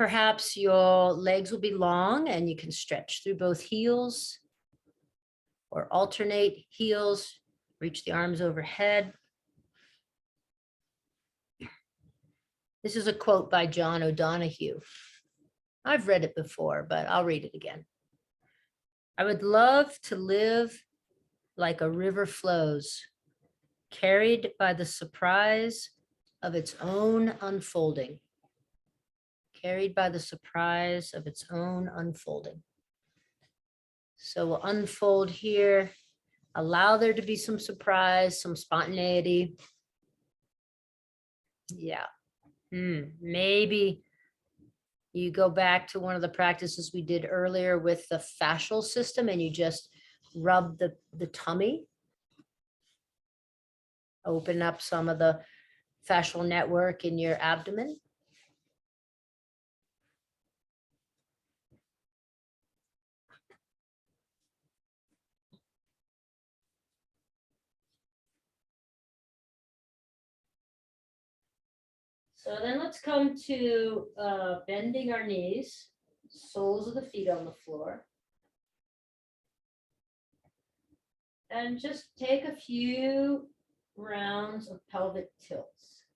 Perhaps your legs will be long and you can stretch through both heels or alternate heels, reach the arms overhead. This is a quote by John O'Donohue. I've read it before, but I'll read it again. I would love to live like a river flows, carried by the surprise of its own unfolding. Carried by the surprise of its own unfolding. So we'll unfold here, allow there to be some surprise, some spontaneity. Yeah. Maybe you go back to one of the practices we did earlier with the fascial system and you just rub the tummy. Open up some of the fascial network in your abdomen. So then let's come to bending our knees, soles of the feet on the floor. And just take a few rounds of pelvic tilts.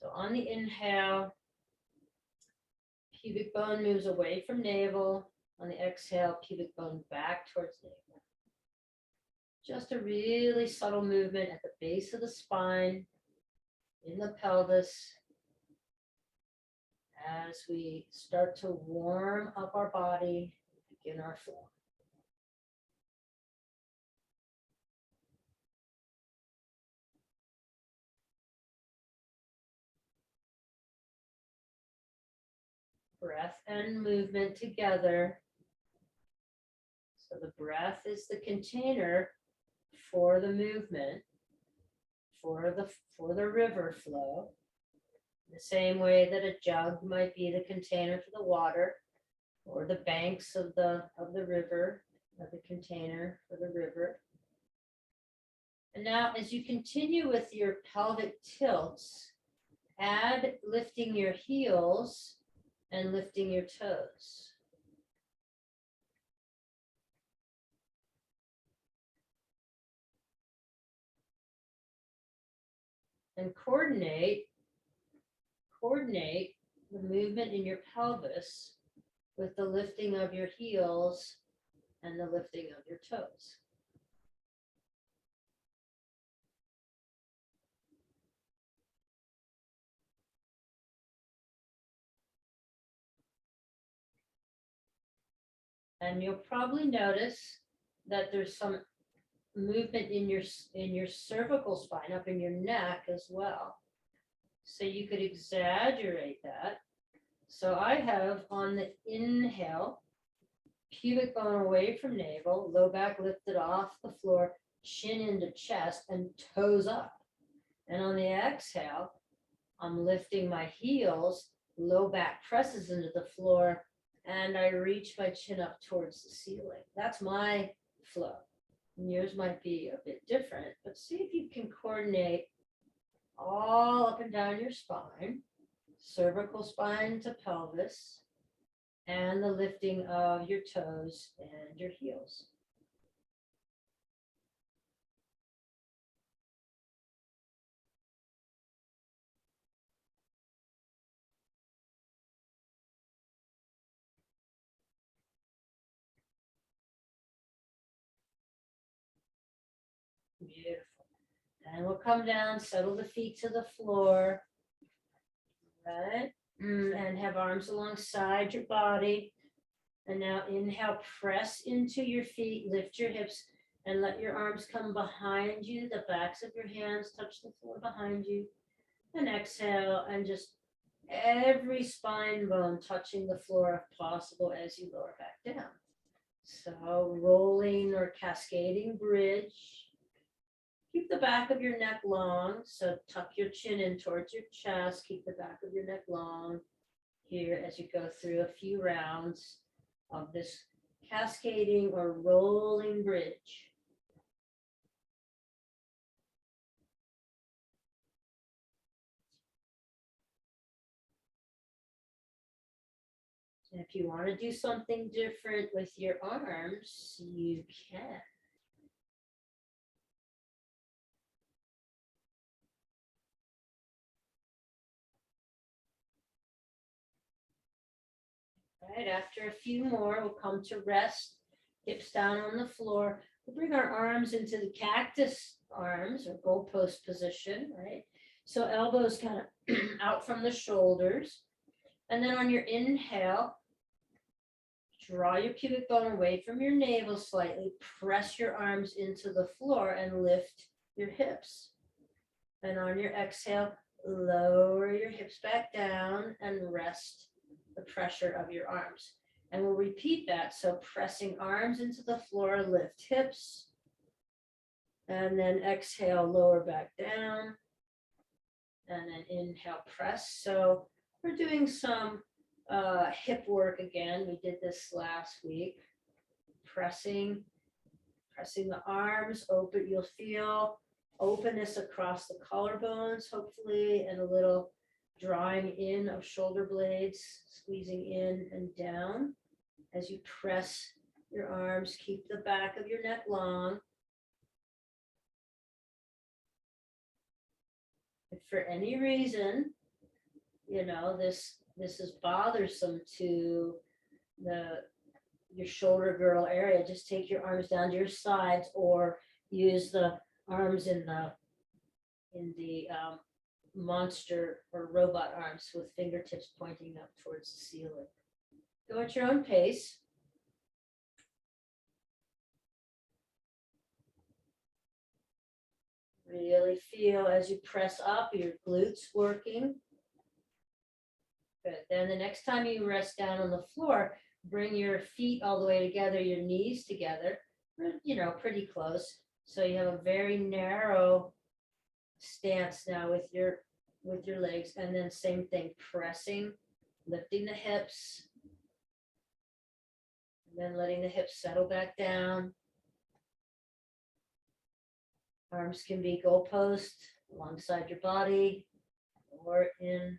So on the inhale, pubic bone moves away from navel. On the exhale, pubic bone back towards navel. Just a really subtle movement at the base of the spine, in the pelvis, as we start to warm up our body, begin our flow. Breath and movement together. So the breath is the container for the movement, for the river flow. The same way that a jug might be the container for the water, or the banks of the river are the container for the river. And now as you continue with your pelvic tilts, add lifting your heels and lifting your toes. And coordinate the movement in your pelvis with the lifting of your heels and the lifting of your toes. And you'll probably notice that there's some movement in your cervical spine, up in your neck as well. So you could exaggerate that. So I have on the inhale, pubic bone away from navel, low back lifted off the floor, chin into chest, and toes up. And on the exhale, I'm lifting my heels, low back presses into the floor, and I reach my chin up towards the ceiling. That's my flow. And yours might be a bit different, but see if you can coordinate all up and down your spine, cervical spine to pelvis, and the lifting of your toes and your heels. Beautiful. And we'll come down, settle the feet to the floor, right? And have arms alongside your body. And now inhale, press into your feet, lift your hips, and let your arms come behind you. The backs of your hands touch the floor behind you. And exhale, and just every spine bone touching the floor if possible as you lower back down. So rolling or cascading bridge. Keep the back of your neck long, so tuck your chin in towards your chest. Keep the back of your neck long here as you go through a few rounds of this cascading or rolling bridge. And if you want to do something different with your arms, you can. Right, after a few more, we'll come to rest, hips down on the floor. We'll bring our arms into the cactus arms or goalpost position, right? So elbows kind of out from the shoulders. And then on your inhale, draw your pubic bone away from your navel slightly, press your arms into the floor and lift your hips. And on your exhale, lower your hips back down and rest the pressure of your arms. And we'll repeat that. So pressing arms into the floor, lift hips, and then exhale, lower back down, and then inhale, press. So we're doing some hip work again. We did this last week. Pressing the arms open. You'll feel openness across the collarbones, hopefully, and a little drawing in of shoulder blades, squeezing in and down. As you press your arms, keep the back of your neck long. If for any reason, this is bothersome to your shoulder girdle area, just take your arms down to your sides or use the arms in the monster or robot arms with fingertips pointing up towards the ceiling. Go at your own pace. Really feel as you press up, your glutes working. Good. Then the next time you rest down on the floor, bring your feet all the way together, your knees together, pretty close. So you have a very narrow stance now with your legs. And then same thing, pressing, lifting the hips, and then letting the hips settle back down. Arms can be goalpost alongside your body or in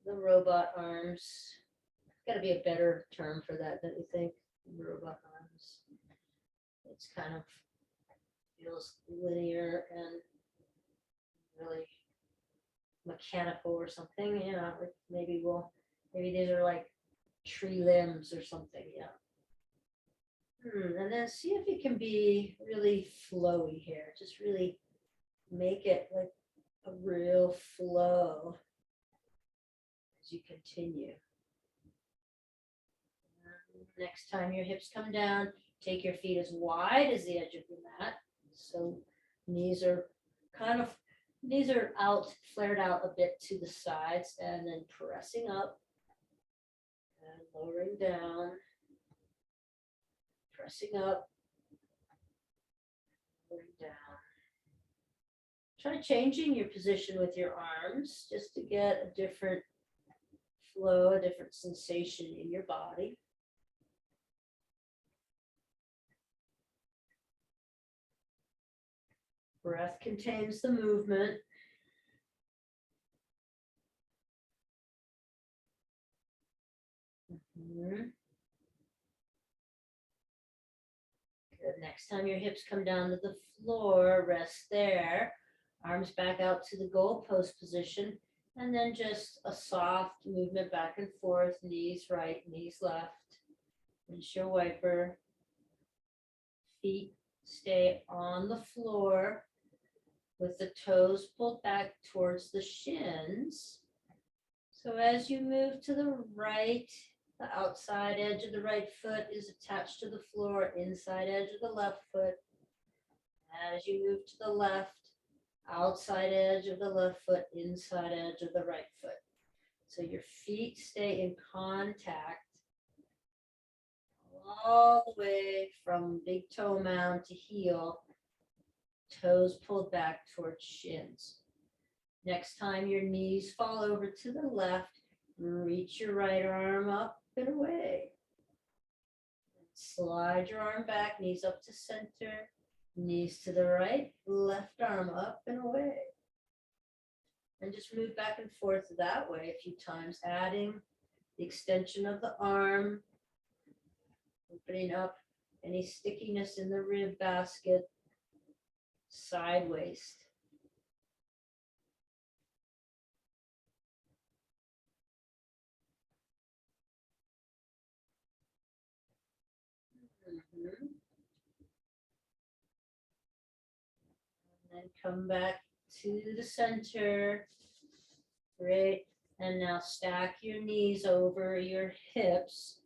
the robot arms. Got to be a better term for that, don't you think? Robot arms. It's kind of feels linear and really mechanical or something. Maybe these are like tree limbs or something. Yeah. And then see if you can be really flowy here. Just really make it like a real flow as you continue. Next time your hips come down, take your feet as wide as the edge of the mat. So knees are out, flared out a bit to the sides, and then pressing up and lowering down, pressing up, lowering down. Try changing your position with your arms just to get a different flow, a different sensation in your body. Breath contains the movement. Good. Next time your hips come down to the floor, rest there. Arms back out to the goalpost position. And then just a soft movement back and forth, knees right, knees left. Windshield wiper. Feet stay on the floor with the toes pulled back towards the shins. So as you move to the right, the outside edge of the right foot is attached to the floor, inside edge of the left foot. As you move to the left, outside edge of the left foot, inside edge of the right foot. So your feet stay in contact all the way from big toe mound to heel, toes pulled back towards shins. Next time your knees fall over to the left, reach your right arm up and away. Slide your arm back, knees up to center, knees to the right, left arm up and away. And just move back and forth that way a few times, adding the extension of the arm, opening up any stickiness in the rib basket, side waist. Mhm. And then come back to the center. Great. And now stack your knees over your hips.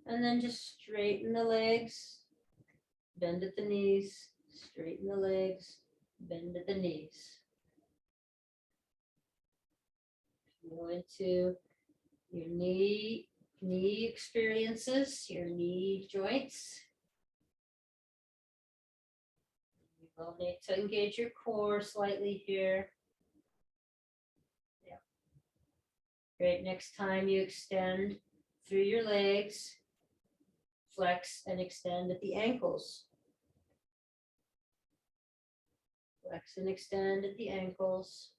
And then just straighten the legs, bend at the knees, straighten the legs, bend at the knees. Go into your knee experiences, your knee joints. You will need to engage your core slightly here. Yeah. Great. Next time you extend through your legs, flex and extend at the ankles. Flex and extend at the ankles.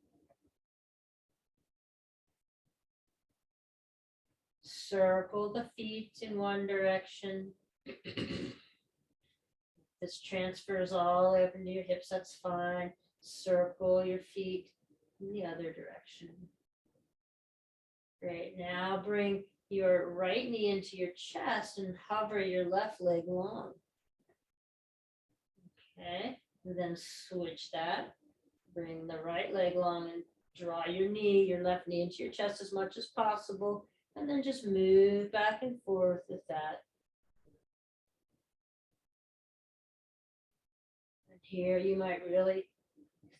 Circle the feet in one direction. This transfers all the way up into your hips, that's fine. Circle your feet in the other direction. Great, now bring your right knee into your chest and hover your left leg long. Okay, and then switch that. Bring the right leg long and draw your left knee into your chest as much as possible. And then just move back and forth with that. And here you might really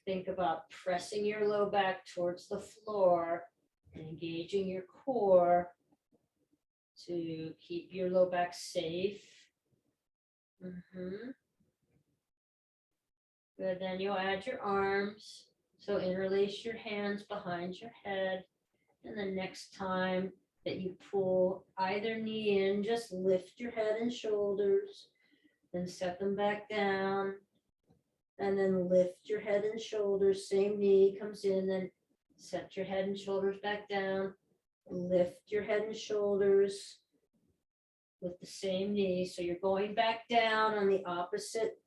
think about pressing your low back towards the floor and engaging your core to keep your low back safe. Good, then you'll add your arms. So interlace your hands behind your head. And the next time that you pull either knee in, just lift your head and shoulders, then set them back down. And then lift your head and shoulders, same knee comes in, then set your head and shoulders back down. Lift your head and shoulders with the same knee. So you're going back down on the opposite.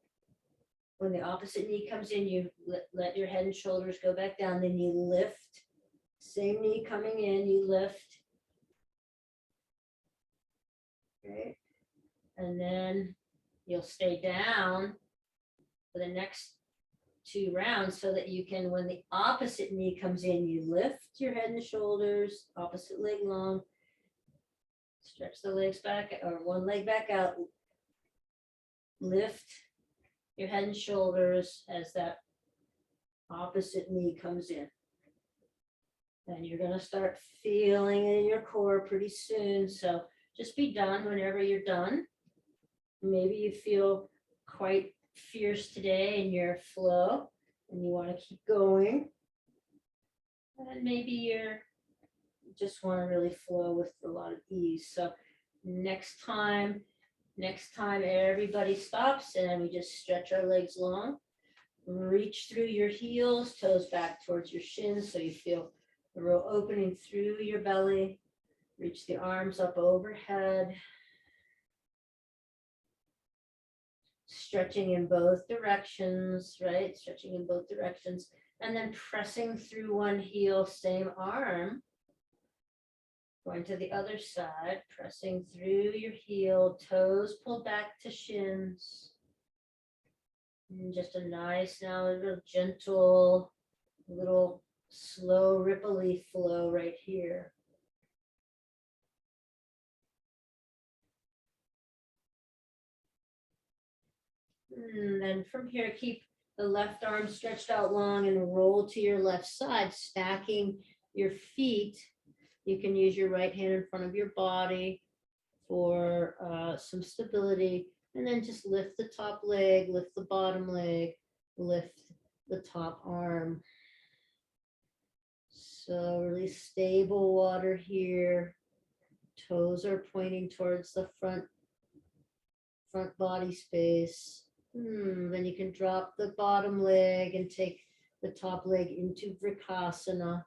When the opposite knee comes in, you let your head and shoulders go back down, then you lift. Same knee coming in, you lift. Okay. And then you'll stay down for the next 2 rounds so that you can, when the opposite knee comes in, you lift your head and shoulders, opposite leg long, stretch the legs back or one leg back out, lift your head and shoulders as that opposite knee comes in. And you're going to start feeling it in your core pretty soon. So just be done whenever you're done. Maybe you feel quite fierce today in your flow and you want to keep going. And maybe you just want to really flow with a lot of ease. So next time everybody stops and we just stretch our legs long. Reach through your heels, toes back towards your shins so you feel the real opening through your belly. Reach the arms up overhead. Stretching in both directions, right? Stretching in both directions. And then pressing through one heel, same arm. Going to the other side, pressing through your heel, toes pulled back to shins. And just a nice, now a little gentle, little slow ripply flow right here. And then from here, keep the left arm stretched out long and roll to your left side, stacking your feet. You can use your right hand in front of your body for some stability. And then just lift the top leg, lift the bottom leg, lift the top arm. So really stable water here. Toes are pointing towards the front body space. Then you can drop the bottom leg and take the top leg into Vrikasana.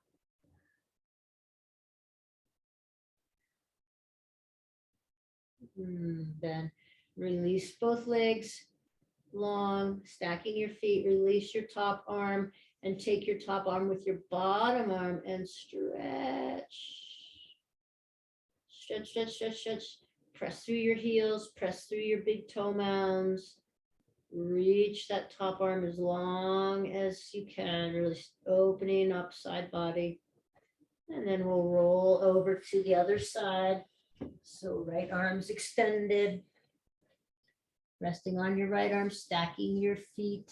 Then release both legs long, stacking your feet, release your top arm and take your top arm with your bottom arm and stretch. Stretch, stretch, stretch, stretch. Press through your heels, press through your big toe mounds. Reach that top arm as long as you can, really opening up side body. And then we'll roll over to the other side. So right arm's extended. Resting on your right arm, stacking your feet.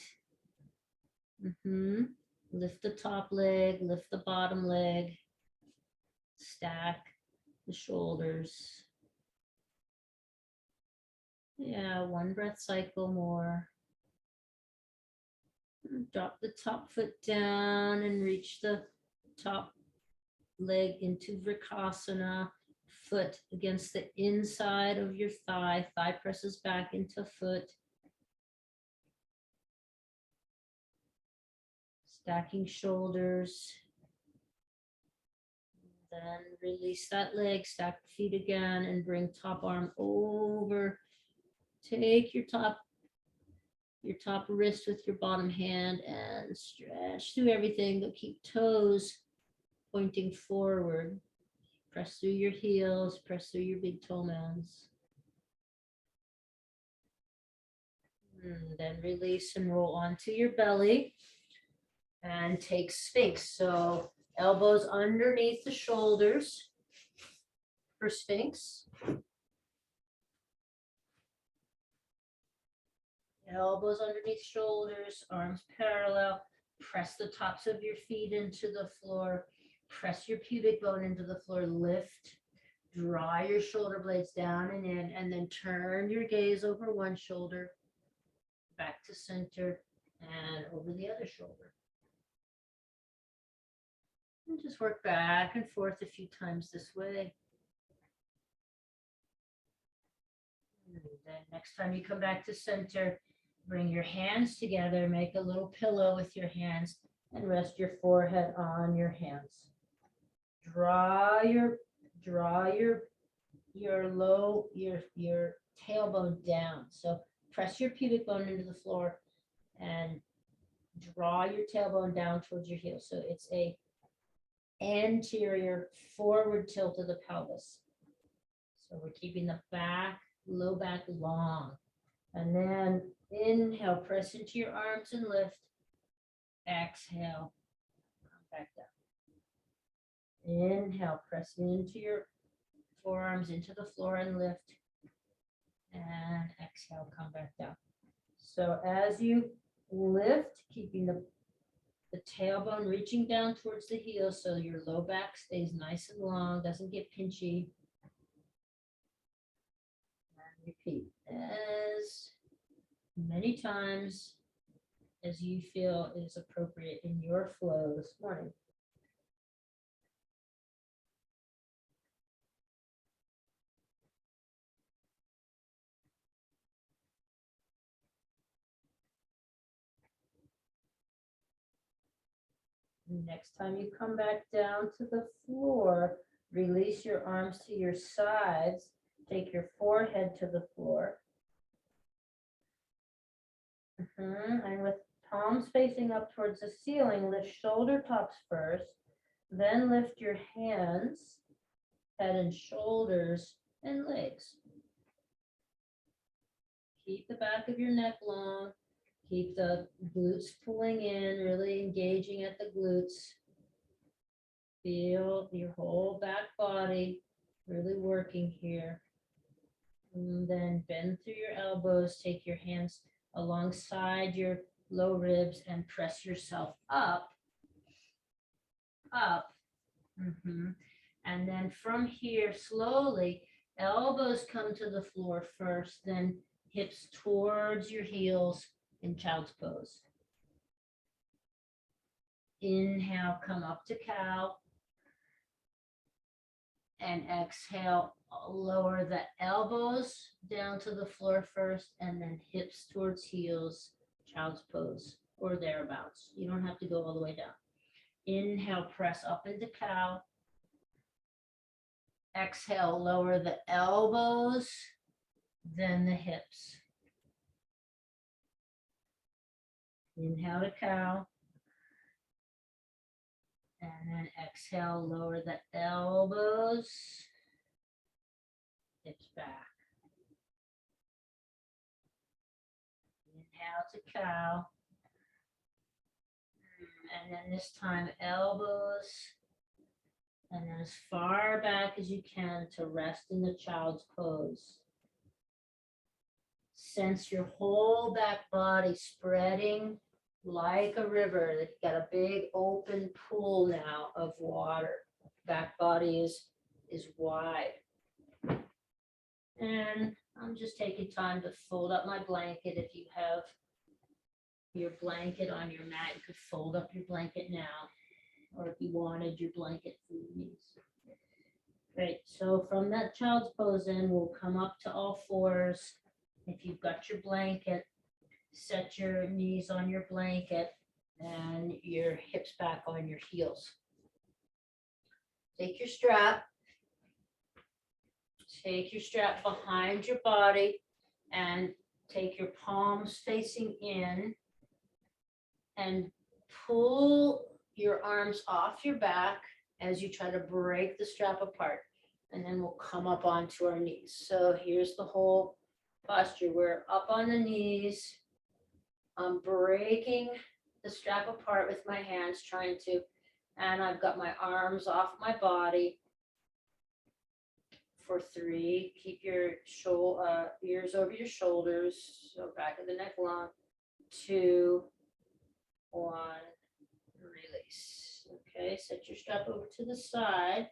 Lift the top leg, lift the bottom leg. Stack the shoulders. Yeah, one breath cycle more. Drop the top foot down and reach the top leg into Vrikasana. Foot against the inside of your thigh. Thigh presses back into foot. Stacking shoulders. Then release that leg, stack the feet again, and bring top arm over. Take your top wrist with your bottom hand and stretch through everything, but keep toes pointing forward. Press through your heels, press through your big toe mounds. Then release and roll onto your belly and take Sphinx. So elbows underneath the shoulders for Sphinx. Elbows underneath shoulders, arms parallel. Press the tops of your feet into the floor. Press your pubic bone into the floor. Lift. Draw your shoulder blades down and in, and then turn your gaze over one shoulder, back to center, and over the other shoulder. And just work back and forth a few times this way. And then next time you come back to center, bring your hands together, make a little pillow with your hands, and rest your forehead on your hands. Draw your tailbone down. So press your pubic bone into the floor and draw your tailbone down towards your heel. So it's a anterior forward tilt of the pelvis. So we're keeping the back, low back long. And then inhale, press into your arms and lift. Exhale, come back down. Inhale, press into your forearms into the floor and lift. And exhale, come back down. So as you lift, keeping the tailbone reaching down towards the heel so your low back stays nice and long, doesn't get pinchy. And repeat as many times as you feel is appropriate in your flow this morning. Next time you come back down to the floor, release your arms to your sides. Take your forehead to the floor. And with palms facing up towards the ceiling, lift shoulder tops first. Then lift your hands, head and shoulders, and legs. Keep the back of your neck long. Keep the glutes pulling in, really engaging at the glutes. Feel your whole back body really working here. And then bend through your elbows, take your hands alongside your low ribs and press yourself up. And then from here, slowly, elbows come to the floor first, then hips towards your heels in child's pose. Inhale, come up to cow. And exhale, lower the elbows down to the floor first, and then hips towards heels, child's pose, or thereabouts. You don't have to go all the way down. Inhale, press up into cow. Exhale, lower the elbows then the hips. Inhale to cow. And then exhale, lower the elbows, hips back. Inhale to cow. And then this time, elbows. And then as far back as you can to rest in the child's pose. Sense your whole back body spreading like a river. You've got a big open pool now of water. Back body is wide. And I'm just taking time to fold up my blanket. If you have your blanket on your mat, you could fold up your blanket now. Or if you wanted your blanket for your knees. Great, so from that child's pose in, we'll come up to all fours. If you've got your blanket, set your knees on your blanket and your hips back on your heels. Take your strap behind your body and take your palms facing in and pull your arms off your back as you try to break the strap apart. And then we'll come up onto our knees. So here's the whole posture. We're up on the knees. I'm breaking the strap apart with my hands, and I've got my arms off my body for 3. Keep your ears over your shoulders, so back of the neck long. 2, 1, release. Okay, set your strap over to the side.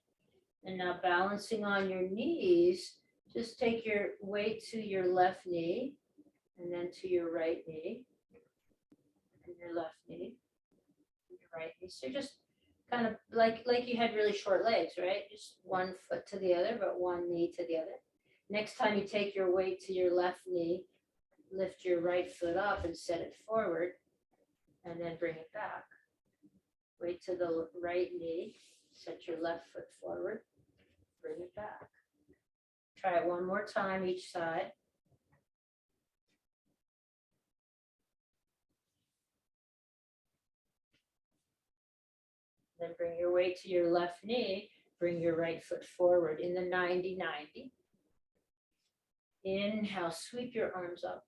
And now balancing on your knees, just take your weight to your left knee and then to your right knee and your left knee and your right knee. So just kind of like you had really short legs, right? Just one foot to the other, but one knee to the other. Next time you take your weight to your left knee, lift your right foot up and set it forward and then bring it back. Weight to the right knee, set your left foot forward, bring it back. Try it one more time each side. Then bring your weight to your left knee, bring your right foot forward in the 90-90. Inhale, sweep your arms up.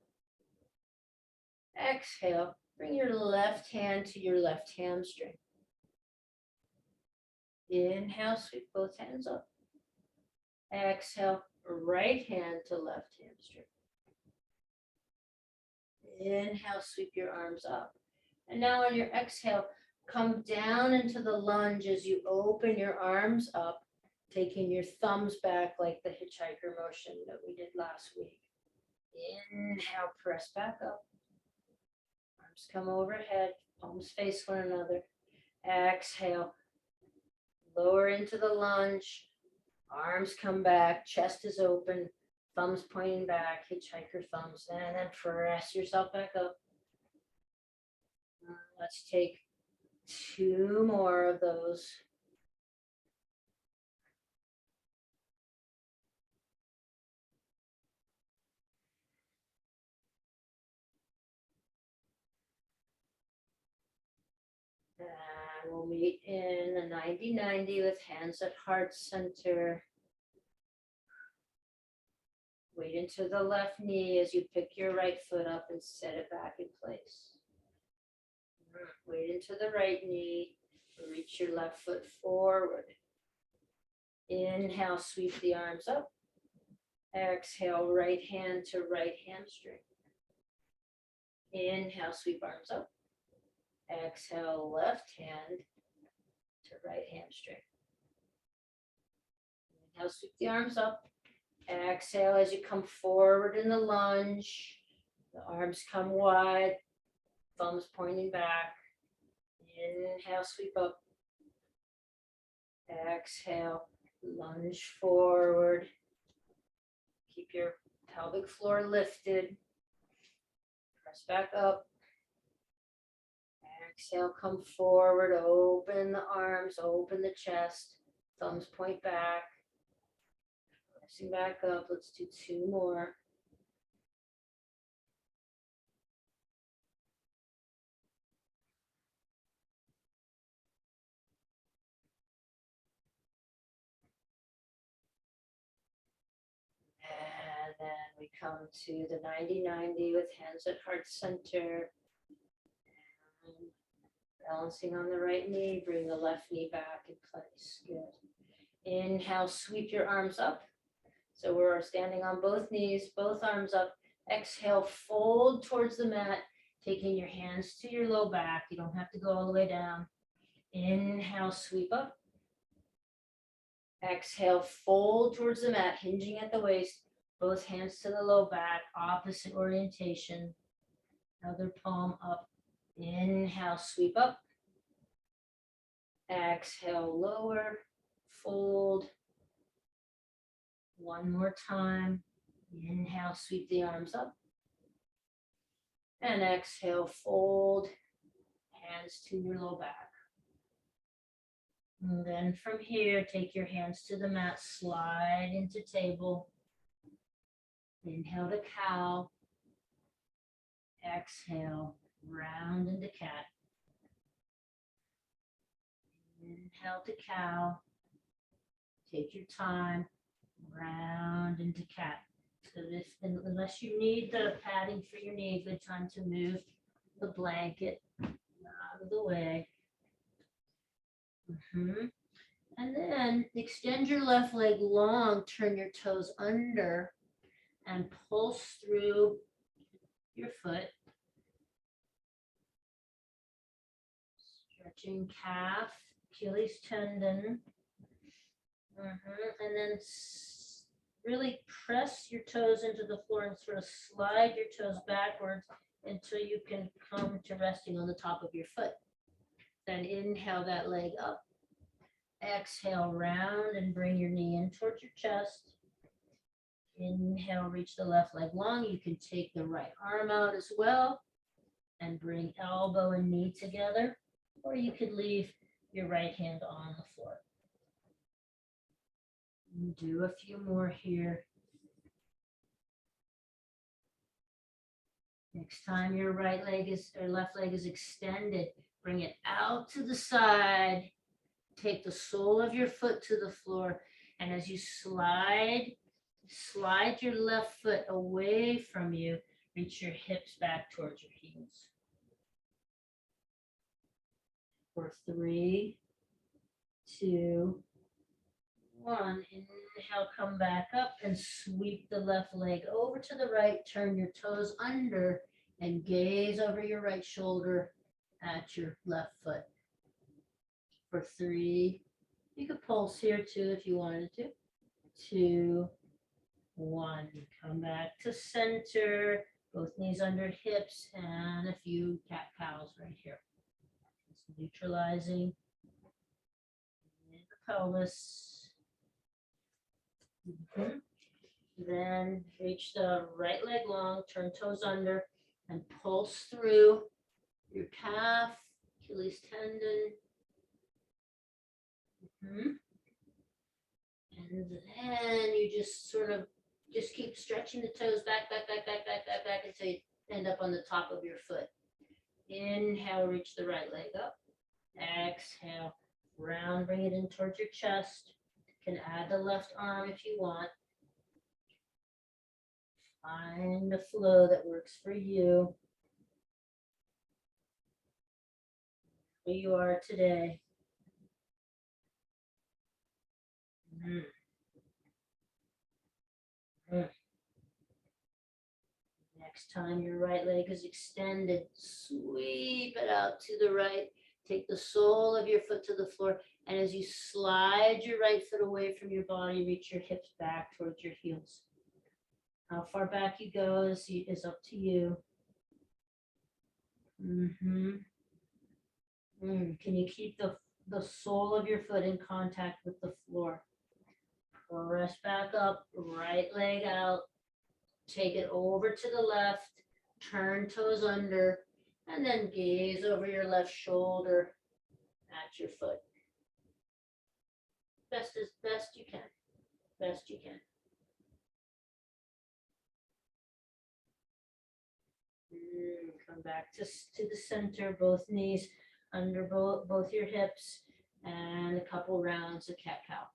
Exhale, bring your left hand to your left hamstring. Inhale, sweep both hands up. Exhale, right hand to left hamstring. Inhale, sweep your arms up. And now on your exhale, come down into the lunge as you open your arms up, taking your thumbs back like the hitchhiker motion that we did last week. Inhale, press back up. Arms come overhead, palms face one another. Exhale, lower into the lunge. Arms come back, chest is open, thumbs pointing back, hitchhiker thumbs, and then press yourself back up. Let's take 2 more of those. And we'll meet in the 90-90 with hands at heart center. Weight into the left knee as you pick your right foot up and set it back in place. Weight into the right knee. Reach your left foot forward. Inhale, sweep the arms up. Exhale, right hand to right hamstring. Inhale, sweep arms up. Exhale, left hand to right hamstring. Inhale, sweep the arms up. Exhale as you come forward in the lunge. The arms come wide, thumbs pointing back. Inhale, sweep up. Exhale, lunge forward. Keep your pelvic floor lifted. Press back up. Exhale, come forward, open the arms, open the chest, thumbs point back. Pressing back up, let's do 2 more. We come to the 90-90 with hands at heart center. And balancing on the right knee, bring the left knee back in place. Good. Inhale, sweep your arms up. So we're standing on both knees, both arms up. Exhale, fold towards the mat, taking your hands to your low back. You don't have to go all the way down. Inhale, sweep up. Exhale, fold towards the mat, hinging at the waist. Both hands to the low back, opposite orientation. Other palm up. Inhale, sweep up. Exhale, lower, fold. One more time. Inhale, sweep the arms up. And exhale, fold. Hands to your low back. And then from here, take your hands to the mat, slide into table. Inhale to cow. Exhale, round into cat. Inhale to cow. Take your time, round into cat. So this, unless you need the padding for your knee, good time to move the blanket out of the way. And then extend your left leg long, turn your toes under and pulse through your foot. Stretching calf, Achilles tendon. And then really press your toes into the floor and sort of slide your toes backwards until you can come to resting on the top of your foot. Then inhale that leg up. Exhale, round and bring your knee in towards your chest. Inhale, reach the left leg long. You can take the right arm out as well and bring elbow and knee together, or you could leave your right hand on the floor. Do a few more here. Next time your right leg is or left leg is extended, bring it out to the side. Take the sole of your foot to the floor, and as you slide your left foot away from you, reach your hips back towards your heels. For 3, 2, 1. Inhale, come back up and sweep the left leg over to the right. Turn your toes under and gaze over your right shoulder at your left foot. For 3, you could pulse here too if you wanted to. 2, 1. Come back to center. Both knees under hips and a few cat cows right here. Just neutralizing the pelvis. Then reach the right leg long, turn toes under, and pulse through your calf, Achilles tendon. And then you just sort of keep stretching the toes back until you end up on the top of your foot. Inhale, reach the right leg up. Exhale, round, bring it in towards your chest. You can add the left arm if you want. Find the flow that works for you. Where you are today. Next time your right leg is extended, sweep it out to the right. Take the sole of your foot to the floor. And as you slide your right foot away from your body, reach your hips back towards your heels. How far back you go is up to you. Can you keep the sole of your foot in contact with the floor? Press back up, right leg out. Take it over to the left, turn toes under, and then gaze over your left shoulder at your foot. Best you can. Best you can. Come back to the center, both knees under both your hips, and a couple rounds of cat-cow.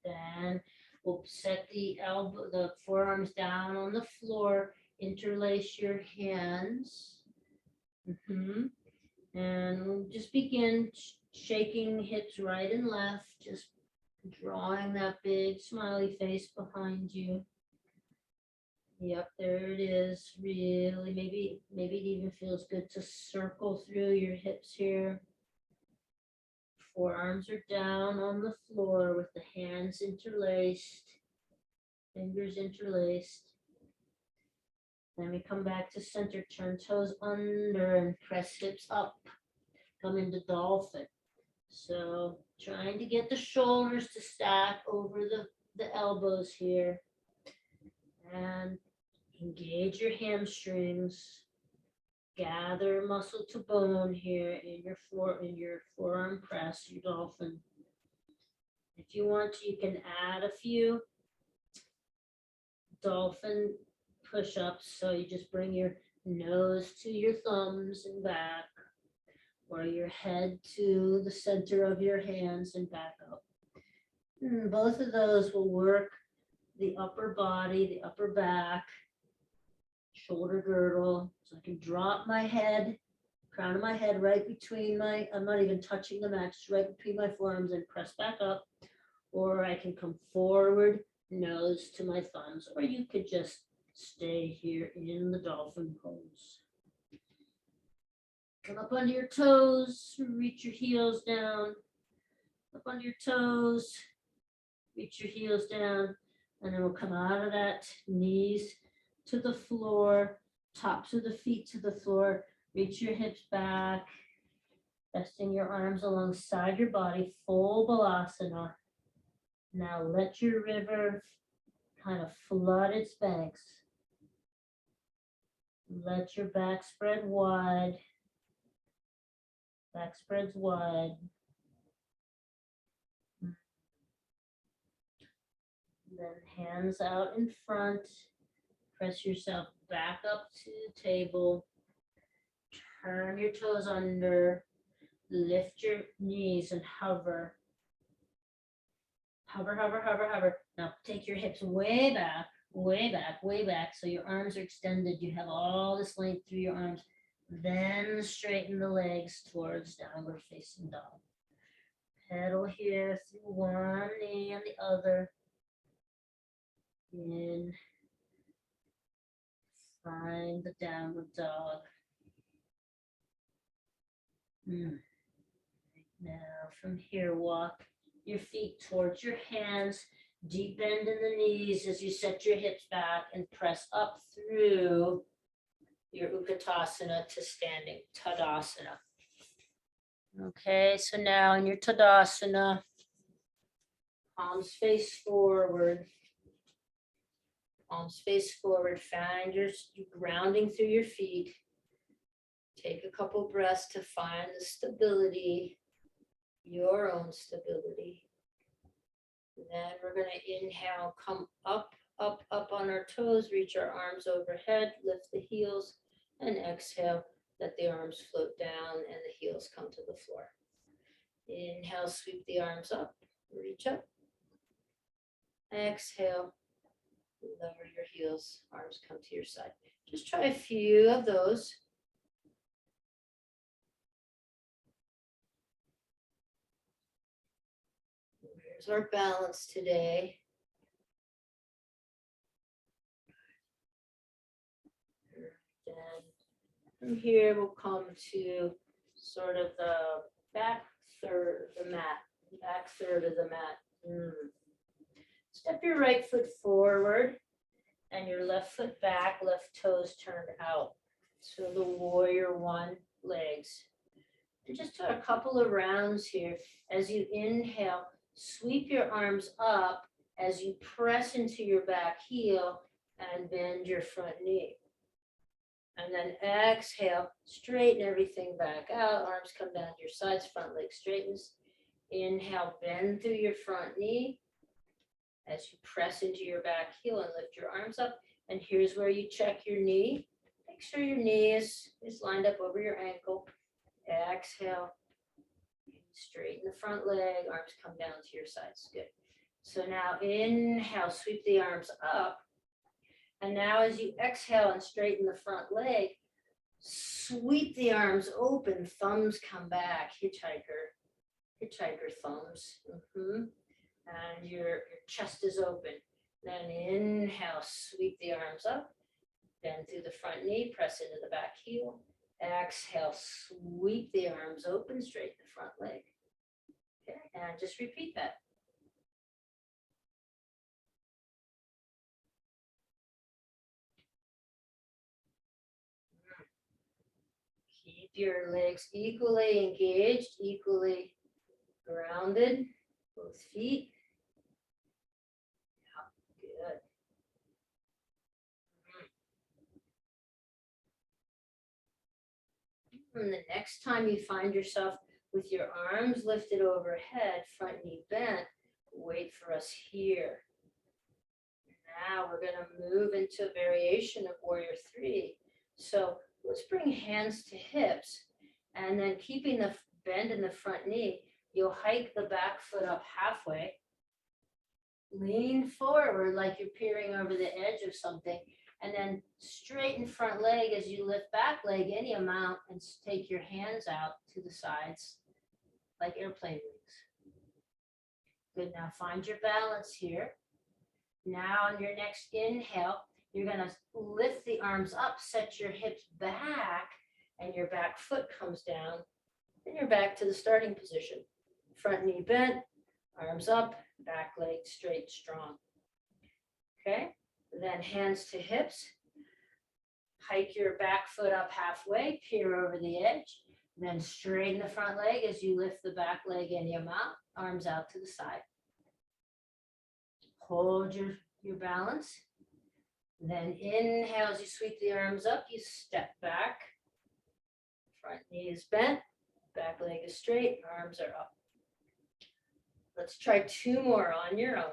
Then we'll set the forearms down on the floor, interlace your hands. Mhm. And we'll just begin shaking hips right and left, just drawing that big smiley face behind you. Yep, there it is. Really, maybe it even feels good to circle through your hips here. Forearms are down on the floor with the hands interlaced, fingers interlaced. Then we come back to center, turn toes under and press hips up. Come into dolphin. So trying to get the shoulders to stack over the elbows here. And engage your hamstrings. Gather muscle to bone here in your forearm press, your dolphin. If you want to, you can add a few dolphin push-ups. So you just bring your nose to your thumbs and back, or your head to the center of your hands and back up. And both of those will work the upper body, the upper back, shoulder girdle. So I can drop my head, crown of my head right between I'm not even touching the mat, just right between my forearms and press back up. Or I can come forward, nose to my thumbs, or you could just stay here in the dolphin pose. Come up onto your toes, reach your heels down, up onto your toes, reach your heels down, and then we'll come out of that, knees to the floor, tops of the feet to the floor, reach your hips back, resting your arms alongside your body, full balasana. Now let your river kind of flood its banks. Let your back spread wide. Back spreads wide. Then hands out in front. Press yourself back up to the table. Turn your toes under. Lift your knees and hover. Hover, hover, hover, hover. Now take your hips way back, way back, way back. So your arms are extended. You have all this length through your arms. Then straighten the legs towards downward facing dog. Pedal here through one knee and the other. In. Find the downward dog. Now from here, walk your feet towards your hands. Deep bend in the knees as you set your hips back and press up through your Utkatasana to standing Tadasana. Okay, so now in your Tadasana, palms face forward. Palms face forward. Find your grounding through your feet. Take a couple breaths to find the stability, your own stability. Then we're going to inhale, come up, up, up on our toes, reach our arms overhead, lift the heels, and exhale, let the arms float down and the heels come to the floor. Inhale, sweep the arms up, reach up. Exhale, lower your heels, arms come to your side. Just try a few of those. Here's our balance today. And from here, we'll come to sort of the back third of the mat, back third of the mat. Step your right foot forward and your left foot back, left toes turned out. So the warrior one legs. And just do a couple of rounds here. As you inhale, sweep your arms up as you press into your back heel and bend your front knee. And then exhale, straighten everything back out. Arms come down to your sides, front leg straightens. Inhale, bend through your front knee as you press into your back heel and lift your arms up. And here's where you check your knee. Make sure your knee is lined up over your ankle. Exhale, straighten the front leg, arms come down to your sides. Good. So now inhale, sweep the arms up. And now as you exhale and straighten the front leg, sweep the arms open, thumbs come back, hitchhiker thumbs. And your chest is open. Then inhale, sweep the arms up, bend through the front knee, press into the back heel. Exhale, sweep the arms open, straighten the front leg. Okay, and just repeat that. Keep your legs equally engaged, equally grounded, both feet. Yeah, good. And the next time you find yourself with your arms lifted overhead, front knee bent, wait for us here. Now we're going to move into a variation of Warrior 3. So let's bring hands to hips, and then keeping the bend in the front knee, you'll hike the back foot up halfway. Lean forward like you're peering over the edge of something, and then straighten front leg as you lift back leg any amount and take your hands out to the sides like airplane wings. Good, now find your balance here. Now on your next inhale, you're going to lift the arms up, set your hips back, and your back foot comes down. Then you're back to the starting position. Front knee bent, arms up, back leg straight, strong. Okay, then hands to hips. Hike your back foot up halfway, peer over the edge. Then straighten the front leg as you lift the back leg any amount, arms out to the side. Hold your balance. Then inhale as you sweep the arms up, you step back. Front knee is bent, back leg is straight, arms are up. Let's try 2 more on your own.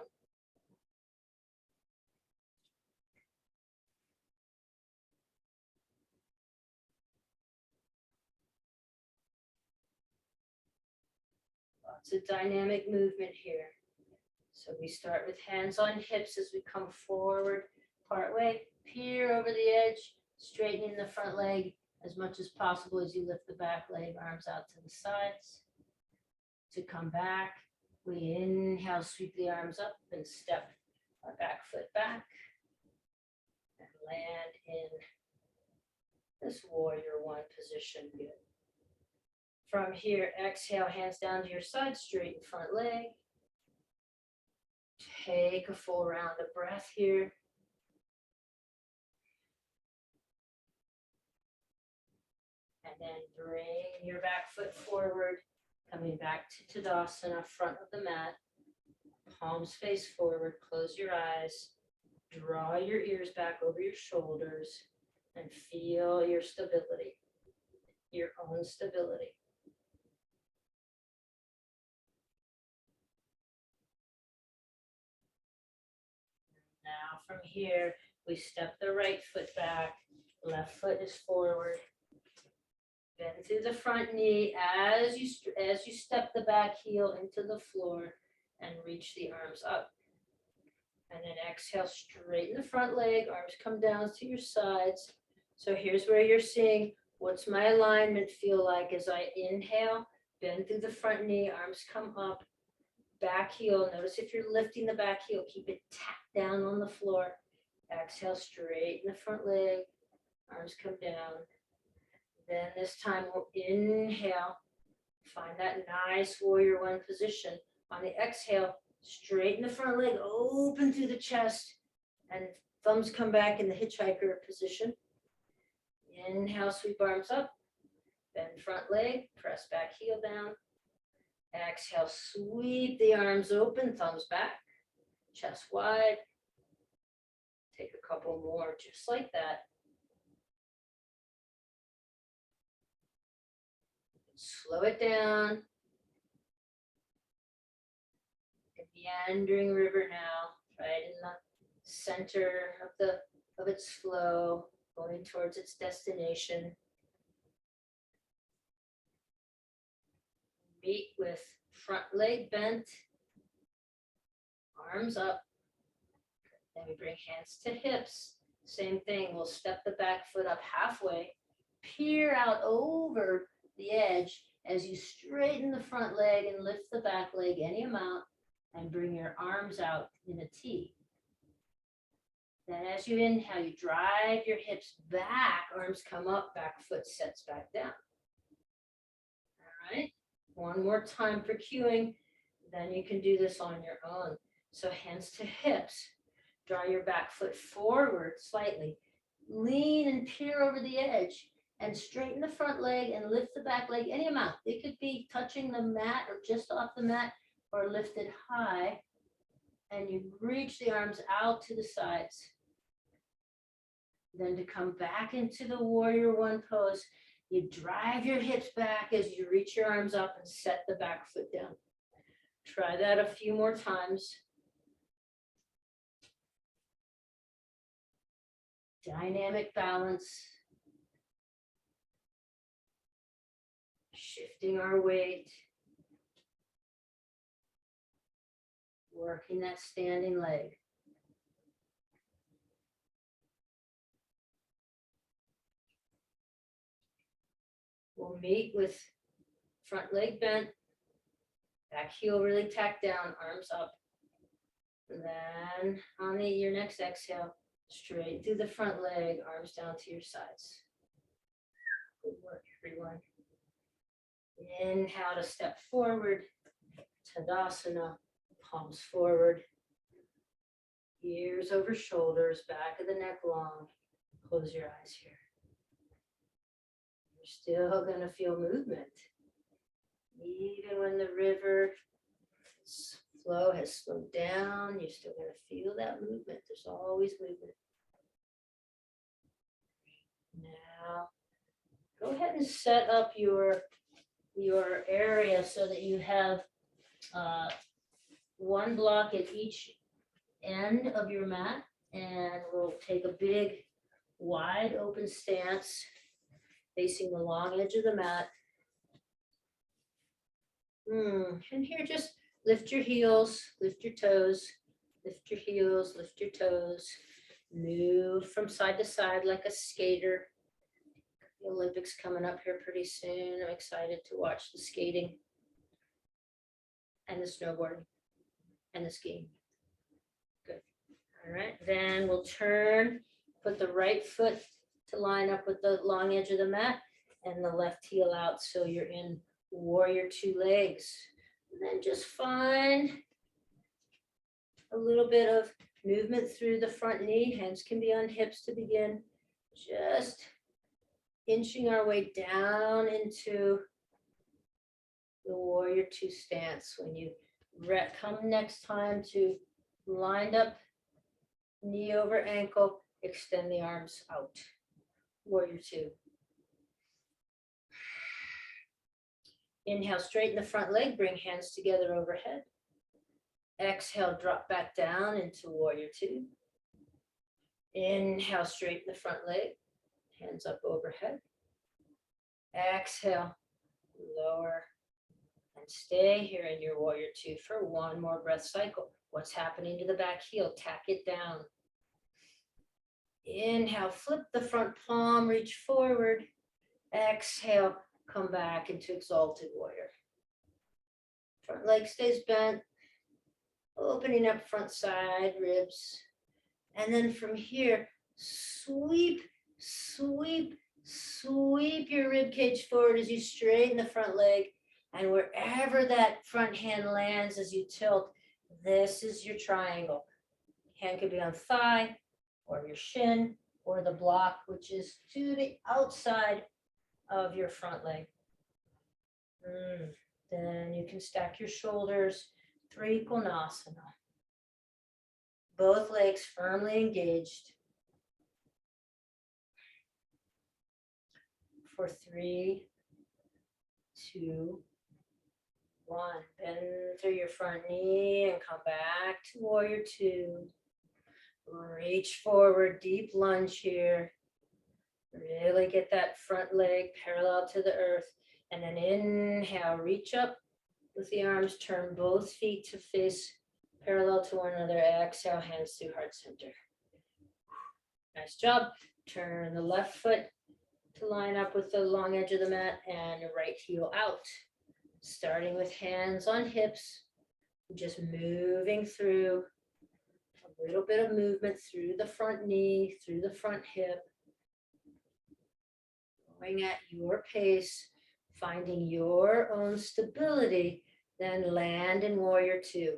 Lots of dynamic movement here. So we start with hands on hips as we come forward part way, peer over the edge, straightening the front leg as much as possible as you lift the back leg, arms out to the sides. To come back, we inhale, sweep the arms up and step our back foot back and land in this warrior 1 position. Good. From here, exhale, hands down to your side, straighten front leg. Take a full round of breath here. And then bring your back foot forward, coming back to Tadasana, front of the mat. Palms face forward, close your eyes, draw your ears back over your shoulders, and feel your stability, your own stability. Now from here, we step the right foot back, left foot is forward. Bend through the front knee as you step the back heel into the floor and reach the arms up. And then exhale, straighten the front leg, arms come down to your sides. So here's where you're seeing, what's my alignment feel like as I inhale, bend through the front knee, arms come up, back heel. Notice if you're lifting the back heel, keep it tapped down on the floor. Exhale, straighten the front leg, arms come down. Then this time we'll inhale, find that nice warrior 1 position. On the exhale, straighten the front leg, open through the chest, and thumbs come back in the hitchhiker position. Inhale, sweep arms up, bend front leg, press back heel down. Exhale, sweep the arms open, thumbs back, chest wide. Take a couple more just like that. Slow it down. A meandering river now, right in the center of its flow, going towards its destination. Meet with front leg bent, arms up. Then we bring hands to hips. Same thing, we'll step the back foot up halfway, peer out over the edge as you straighten the front leg and lift the back leg any amount and bring your arms out in a T. Then as you inhale, you drive your hips back, arms come up, back foot sets back down. All right, one more time for cueing, then you can do this on your own. So hands to hips, draw your back foot forward slightly, lean and peer over the edge and straighten the front leg and lift the back leg any amount. It could be touching the mat or just off the mat or lifted high, and you reach the arms out to the sides. Then to come back into the warrior one pose, you drive your hips back as you reach your arms up and set the back foot down. Try that a few more times. Dynamic balance. Shifting our weight. Working that standing leg. We'll meet with front leg bent, back heel really tacked down, arms up. And then on your next exhale, straight through the front leg, arms down to your sides. Good work, everyone. Inhale to step forward, Tadasana, palms forward, ears over shoulders, back of the neck long. Close your eyes here. You're still going to feel movement. Even when the river flow has slowed down, you're still going to feel that movement. There's always movement. Now, go ahead and set up your area so that you have one block at each end of your mat, and we'll take a big wide open stance facing the long edge of the mat. And here, just lift your heels, lift your toes, lift your heels, lift your toes. Move from side to side like a skater. The Olympics coming up here pretty soon. I'm excited to watch the skating and the snowboarding and the skiing. Good. All right, then we'll turn, put the right foot to line up with the long edge of the mat and the left heel out so you're in warrior two legs. And then just find a little bit of movement through the front knee. Hands can be on hips to begin. Just inching our way down into the warrior two stance. When you come next time to lined up, knee over ankle, extend the arms out. Warrior two. Inhale, straighten the front leg, bring hands together overhead. Exhale, drop back down into warrior two. Inhale, straighten the front leg, hands up overhead. Exhale, lower, and stay here in your warrior two for one more breath cycle. What's happening to the back heel? Tack it down. Inhale, flip the front palm, reach forward. Exhale, come back into exalted warrior. Front leg stays bent, opening up front side ribs. And then from here, sweep, sweep, sweep your rib cage forward as you straighten the front leg. And wherever that front hand lands as you tilt, this is your triangle. Hand could be on thigh or your shin or the block, which is to the outside of your front leg. Then you can stack your shoulders, Trikonasana. Both legs firmly engaged. For 3, 2, 1. Bend through your front knee and come back to warrior two. Reach forward, deep lunge here. Really get that front leg parallel to the earth. And then inhale, reach up with the arms, turn both feet to face parallel to one another. Exhale, hands through heart center. Nice job. Turn the left foot to line up with the long edge of the mat and right heel out. Starting with hands on hips, just moving through a little bit of movement through the front knee, through the front hip. Going at your pace, finding your own stability, then land in warrior two.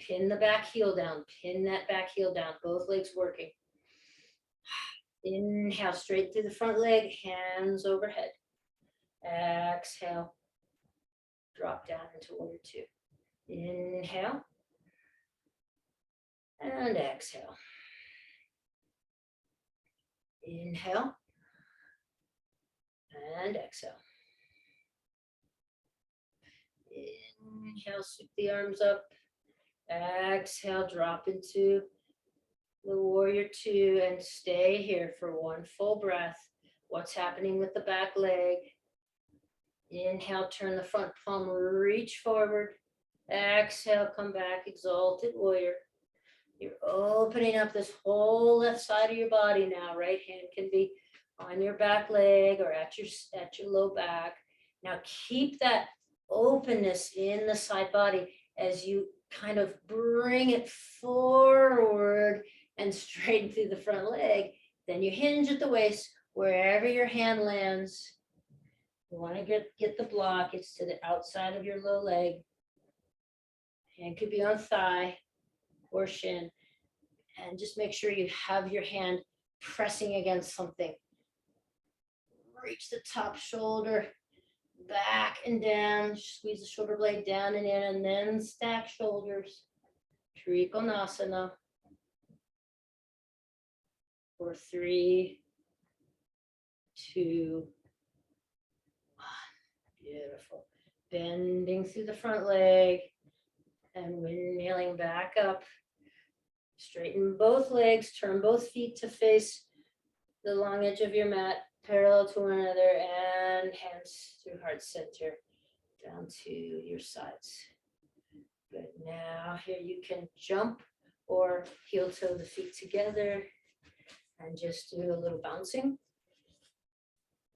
Pin the back heel down, pin that back heel down, both legs working. Inhale, straight through the front leg, hands overhead. Exhale, drop down into warrior two. Inhale, and exhale. Inhale, and exhale. Inhale, sweep the arms up. Exhale, drop into the warrior two and stay here for one full breath. What's happening with the back leg? Inhale, turn the front palm, reach forward. Exhale, come back, exalted warrior. You're opening up this whole left side of your body now. Right hand can be on your back leg or at your low back. Now keep that openness in the side body as you kind of bring it forward and straighten through the front leg. Then you hinge at the waist, wherever your hand lands. You want to get the block. It's to the outside of your low leg. Hand could be on thigh or shin. And just make sure you have your hand pressing against something. Reach the top shoulder, back and down. Squeeze the shoulder blade down and in, and then stack shoulders. Trikonasana. For 3, 2, 1. Beautiful. Bending through the front leg and windmilling back up. Straighten both legs, turn both feet to face the long edge of your mat, parallel to one another, and hands through heart center down to your sides. Good. Now here you can jump or heel toe the feet together and just do a little bouncing.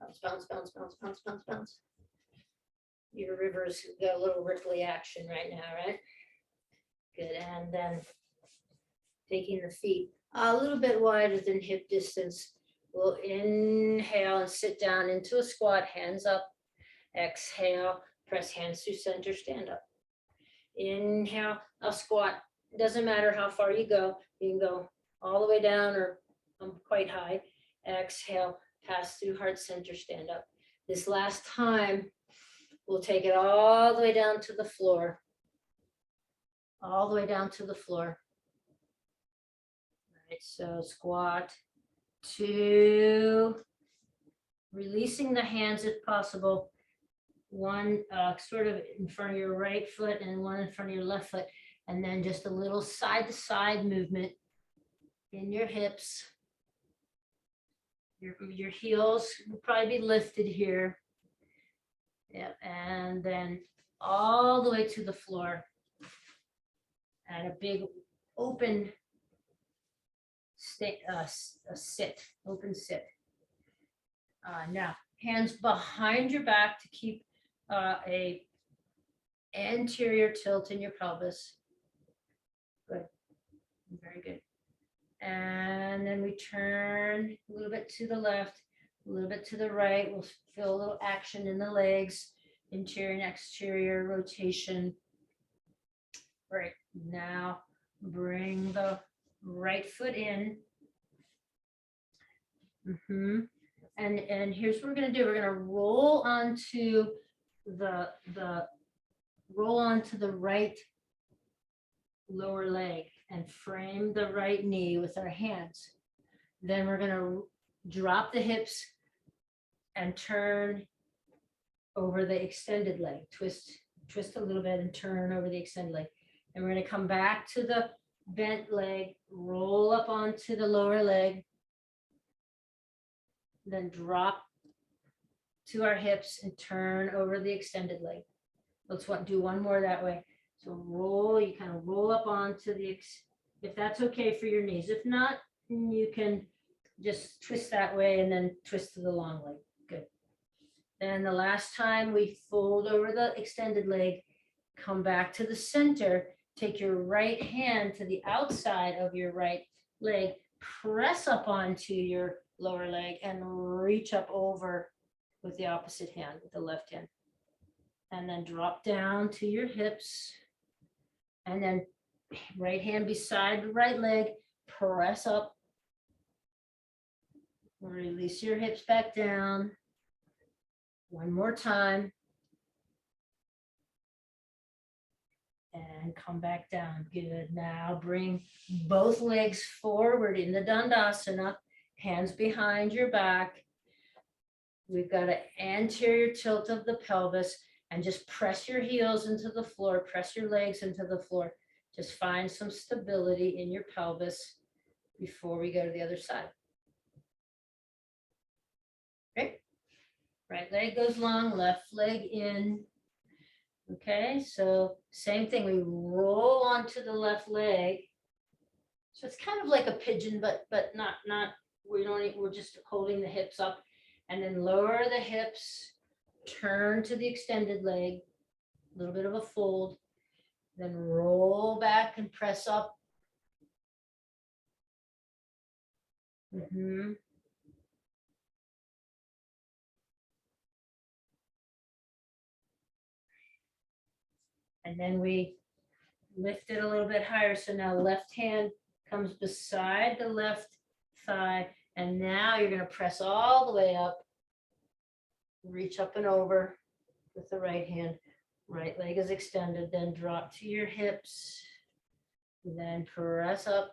Bounce, bounce, bounce, bounce, bounce, bounce, bounce. Your river's got a little ripply action right now, right? Good. And then taking the feet a little bit wider than hip distance. We'll inhale and sit down into a squat, hands up. Exhale, press hands through center, stand up. Inhale, a squat. It doesn't matter how far you go. You can go all the way down or quite high. Exhale, pass through heart center, stand up. This last time, we'll take it all the way down to the floor. All the way down to the floor. All right, so squat, 2, releasing the hands if possible. One sort of in front of your right foot and one in front of your left foot. And then just a little side to side movement in your hips. Your heels will probably be lifted here. Yeah, and then all the way to the floor. And a big open sit, open sit. Now, hands behind your back to keep a anterior tilt in your pelvis. Good, very good. And then we turn a little bit to the left, a little bit to the right. We'll feel a little action in the legs, interior and exterior rotation. Right, now bring the right foot in. And here's what we're going to do. We're going to roll onto the right lower leg and frame the right knee with our hands. Then we're going to drop the hips and turn over the extended leg. Twist a little bit and turn over the extended leg. And we're going to come back to the bent leg, roll up onto the lower leg, then drop to our hips and turn over the extended leg. Let's do one more that way. So roll, you kind of roll up onto the, if that's okay for your knees. If not, you can just twist that way and then twist to the long leg. Good. Then the last time we fold over the extended leg, come back to the center, take your right hand to the outside of your right leg, press up onto your lower leg and reach up over with the opposite hand, with the left hand. And then drop down to your hips. And then right hand beside the right leg, press up. Release your hips back down. One more time. And come back down. Good. Now bring both legs forward in the Dandasana. Hands behind your back. We've got an anterior tilt of the pelvis. And just press your heels into the floor. Press your legs into the floor. Just find some stability in your pelvis before we go to the other side. Okay. Right leg goes long, left leg in. Okay, so same thing. We roll onto the left leg. So it's kind of like a pigeon, but not we're just holding the hips up, and then lower the hips. Turn to the extended leg, a little bit of a fold, then roll back and press up. And then we lift it a little bit higher. So now left hand comes beside the left thigh, and now you're going to press all the way up. Reach up and over with the right hand. Right leg is extended, then drop to your hips, then press up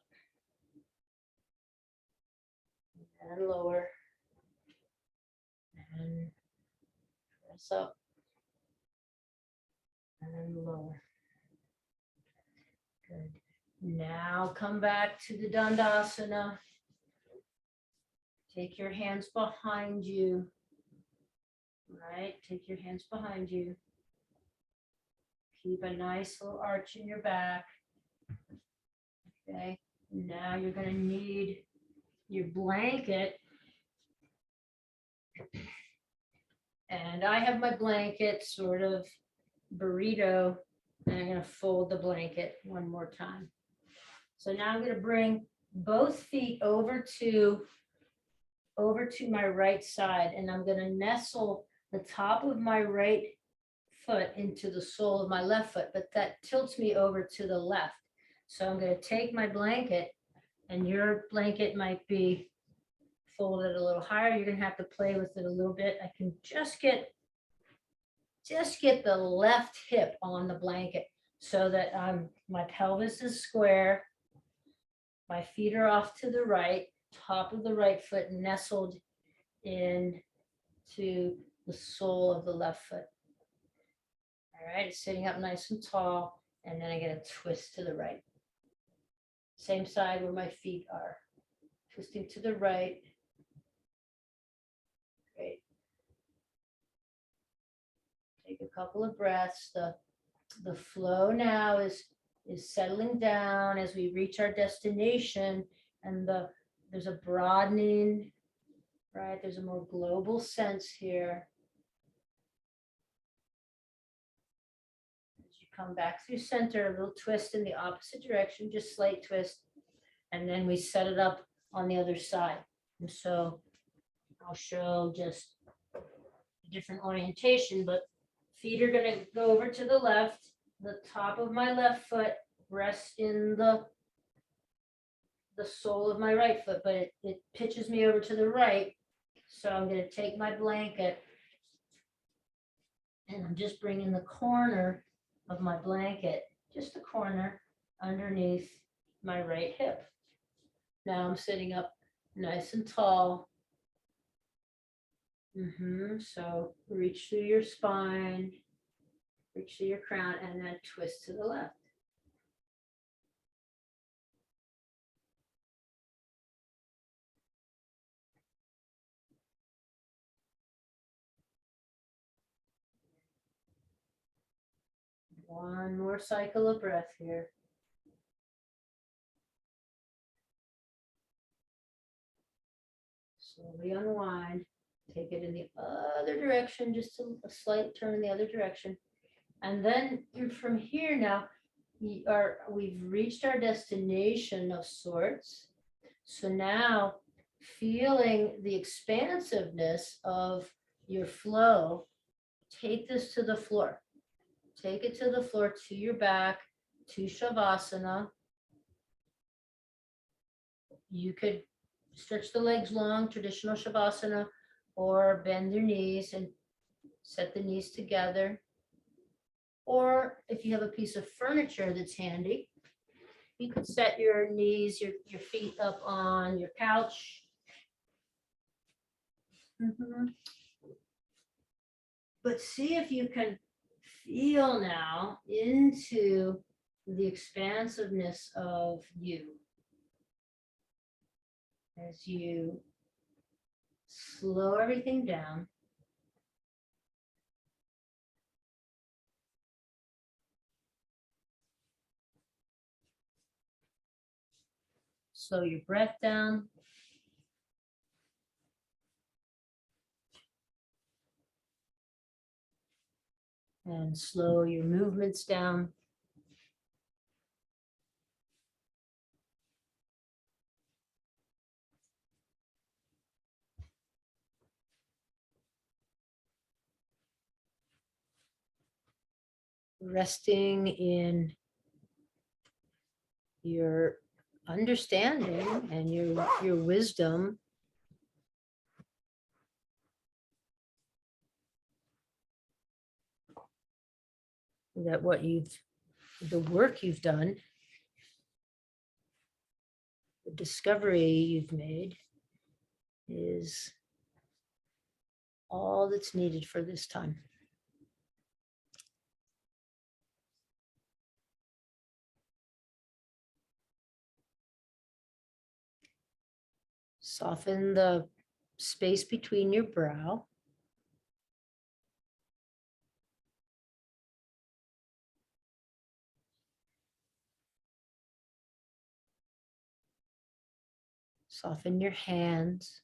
and lower, and press up and lower. Good. Now come back to the Dandasana. Take your hands behind you. Right, take your hands behind you. Keep a nice little arch in your back. Okay, now you're going to need your blanket. And I have my blanket sort of burrito, and I'm going to fold the blanket one more time. So now I'm going to bring both feet over to my right side, and I'm going to nestle the top of my right foot into the sole of my left foot, but that tilts me over to the left. So I'm going to take my blanket, and your blanket might be folded a little higher. You're going to have to play with it a little bit. I can just get the left hip on the blanket so that my pelvis is square. My feet are off to the right, top of the right foot nestled into the sole of the left foot. All right, it's sitting up nice and tall, and then I get a twist to the right. Same side where my feet are. Twisting to the right. Great. Take a couple of breaths. The flow now is settling down as we reach our destination, and there's a broadening, right? There's a more global sense here. As you come back through center, a little twist in the opposite direction, just slight twist, and then we set it up on the other side. And so I'll show just a different orientation, but feet are going to go over to the left. The top of my left foot rests in the sole of my right foot, but it pitches me over to the right. So I'm going to take my blanket, and I'm just bringing the corner of my blanket, just the corner, underneath my right hip. Now I'm sitting up nice and tall. So reach through your spine, reach through your crown, and then twist to the left. One more cycle of breath here. Slowly unwind. Take it in the other direction, just a slight turn in the other direction. And then from here now, we've reached our destination of sorts. So now, feeling the expansiveness of your flow, take this to the floor. Take it to the floor, to your back, to Shavasana. You could stretch the legs long, traditional Shavasana, or bend your knees and set the knees together. Or if you have a piece of furniture that's handy, you could set your knees, your feet up on your couch. But see if you can feel now into the expansiveness of you as you slow everything down. Slow your breath down. And slow your movements down. Resting in your understanding and your wisdom that the work you've done, the discovery you've made is all that's needed for this time. Soften the space between your brow. Soften your hands.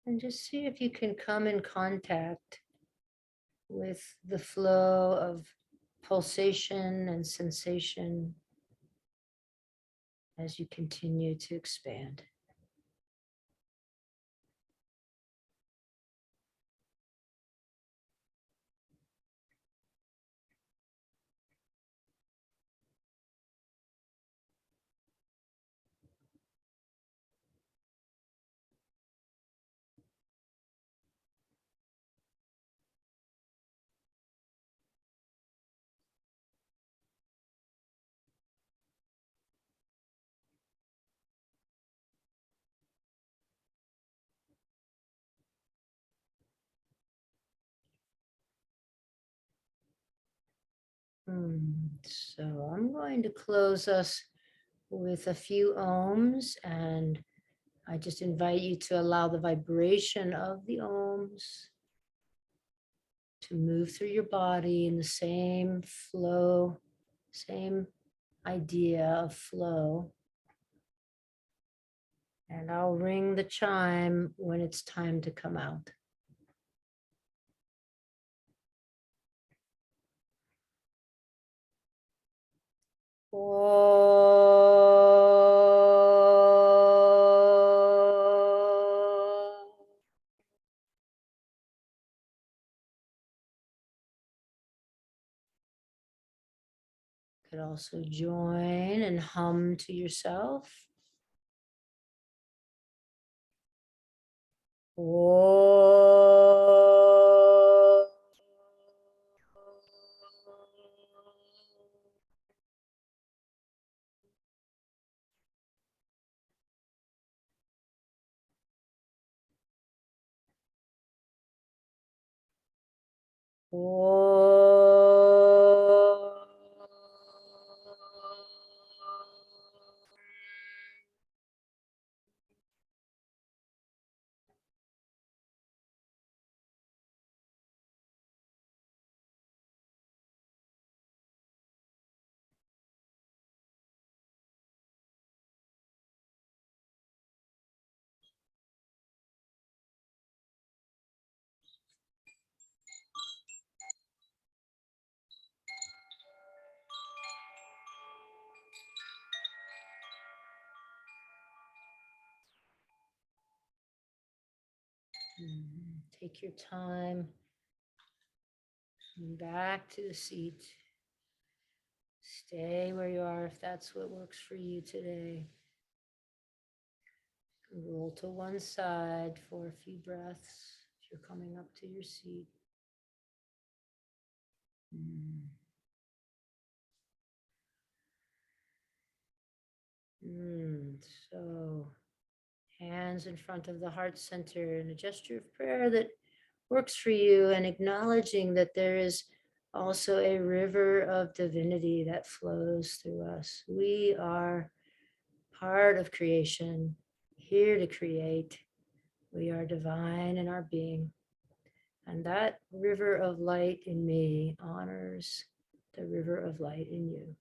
And just see if you can come in contact with the flow of pulsation and sensation as you continue to expand. So I'm going to close us with a few ohms, and I just invite you to allow the vibration of the ohms to move through your body in the same flow, same idea of flow. And I'll ring the chime when it's time to come out. Could also join and hum to yourself. Oh. Take your time. Back to the seat. Stay where you are if that's what works for you today. Roll to one side for a few breaths if you're coming up to your seat. So, hands in front of the heart center in a gesture of prayer that works for you, and acknowledging that there is also a river of divinity that flows through us. We are part of creation, here to create. We are divine in our being. And that river of light in me honors the river of light in you.